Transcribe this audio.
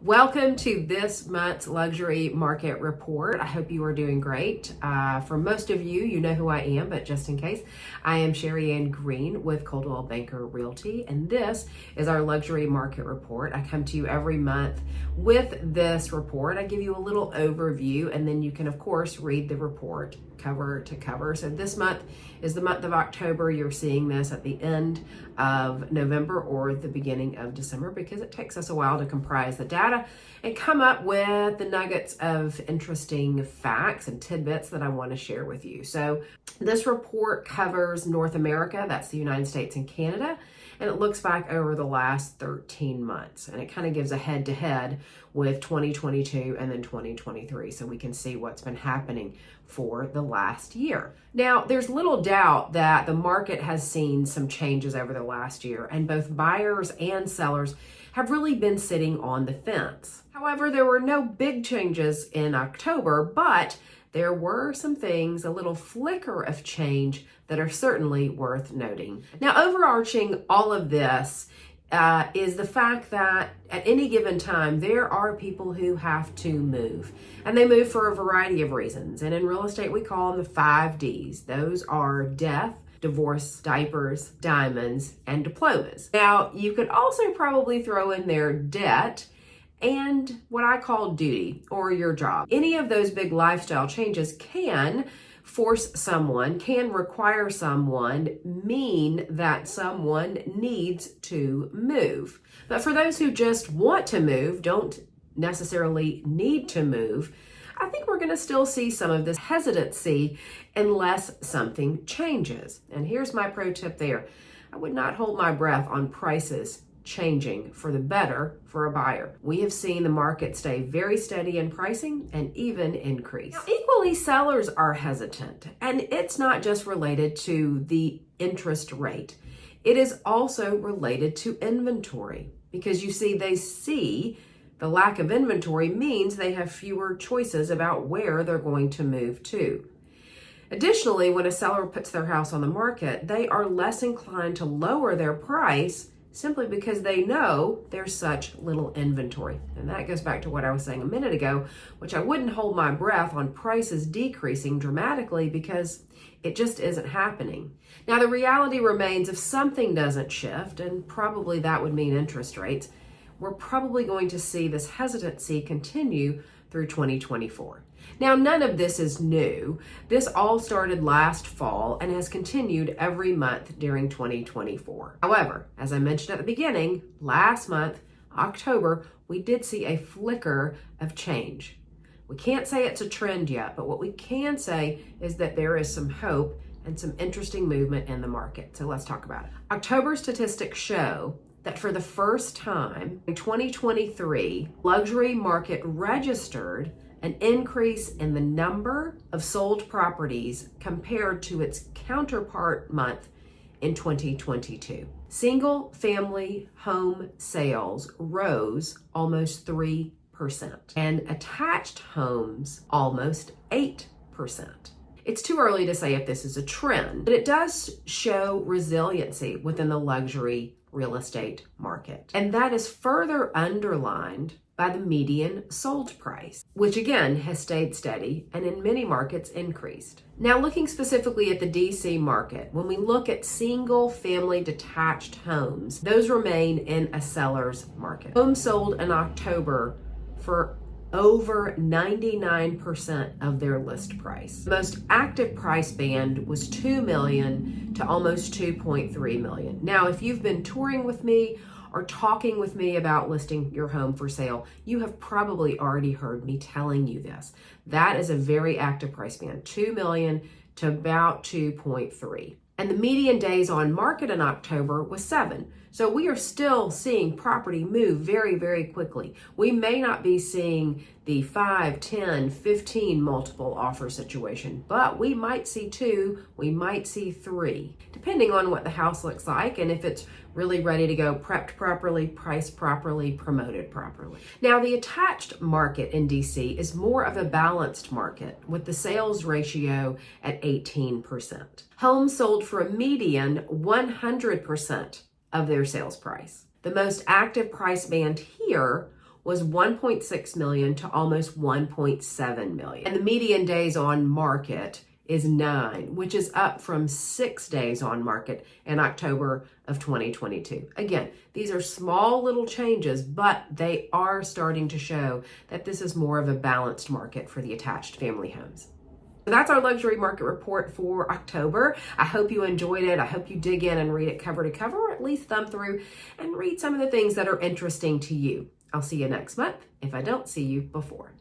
Welcome to this month's luxury market report. I hope you are doing great. For most of you, you know who I am, but just in case, I am Sherri Green with Coldwell Banker Realty, and this is our luxury market report. I come to you every month with this report. I give you a little overview, and then you can, of course, read the report cover to cover. So this month is the month of October. You're seeing this at the end of November or the beginning of December because it takes us a while to comprise the data and come up with the nuggets of interesting facts and tidbits that I want to share with you. So this report covers North America, that's the United States and Canada, and it looks back over the last 13 months, and it kind of gives a head-to-head with 2022 and then 2023, so we can see what's been happening for the last year. Now, there's little doubt that the market has seen some changes over the last year, and both buyers and sellers have really been sitting on the fence. However, there were no big changes in October, but there were some things, a little flicker of change that are certainly worth noting. Now, overarching all of this is the fact that at any given time, there are people who have to move, and they move for a variety of reasons. And in real estate, we call them the 5 Ds. Those are death, divorce, diapers, diamonds, and diplomas. Now, you could also probably throw in there debt and what I call duty or your job. Any of those big lifestyle changes can force someone, can require someone, mean that someone needs to move. But for those who just want to move, don't necessarily need to move, I think we're going to still see some of this hesitancy unless something changes. And here's my pro tip there. I would not hold my breath on prices changing for the better for a buyer. We have seen the market stay very steady in pricing and even increase. Now, equally, sellers are hesitant, and it's not just related to the interest rate. It is also related to inventory, because you see, they see the lack of inventory means they have fewer choices about where they're going to move to. Additionally, when a seller puts their house on the market, they are less inclined to lower their price simply because they know there's such little inventory. And that goes back to what I was saying a minute ago, which I wouldn't hold my breath on prices decreasing dramatically because it just isn't happening. Now, the reality remains, if something doesn't shift, and probably that would mean interest rates, we're probably going to see this hesitancy continue through 2024. Now, none of this is new. This all started last fall and has continued every month during 2024. However, as I mentioned at the beginning, last month, October, we did see a flicker of change. We can't say it's a trend yet, but what we can say is that there is some hope and some interesting movement in the market. So let's talk about it. October statistics show that for the first time in 2023, luxury market registered an increase in the number of sold properties compared to its counterpart month in 2022. Single family home sales rose almost 3%, and attached homes almost 8%. It's too early to say if this is a trend, but it does show resiliency within the luxury real estate market. And that is further underlined by the median sold price, which again has stayed steady and in many markets increased. Now, looking specifically at the DC market, when we look at single family detached homes, those remain in a seller's market. Homes sold in October for over 99% of their list price. The most active price band was $2 million to almost $2.3 million. Now, if you've been touring with me or talking with me about listing your home for sale, you have probably already heard me telling you this. That is a very active price band, $2 million to about $2.3. And the median days on market in October was 7. So we are still seeing property move very, very quickly. We may not be seeing the 5, 10, 15 multiple offer situation, but we might see 2, we might see 3, depending on what the house looks like and if it's really ready to go, prepped properly, priced properly, promoted properly. Now, the attached market in DC is more of a balanced market with the sales ratio at 18%. Homes sold for a median 100% of their sales price. The most active price band here was 1.6 million to almost 1.7 million. And the median days on market is 9, which is up from 6 days on market in October of 2022. Again, these are small little changes, but they are starting to show that this is more of a balanced market for the attached family homes. So that's our luxury market report for October. I hope you enjoyed it. I hope you dig in and read it cover to cover, or at least thumb through and read some of the things that are interesting to you. I'll see you next month if I don't see you before.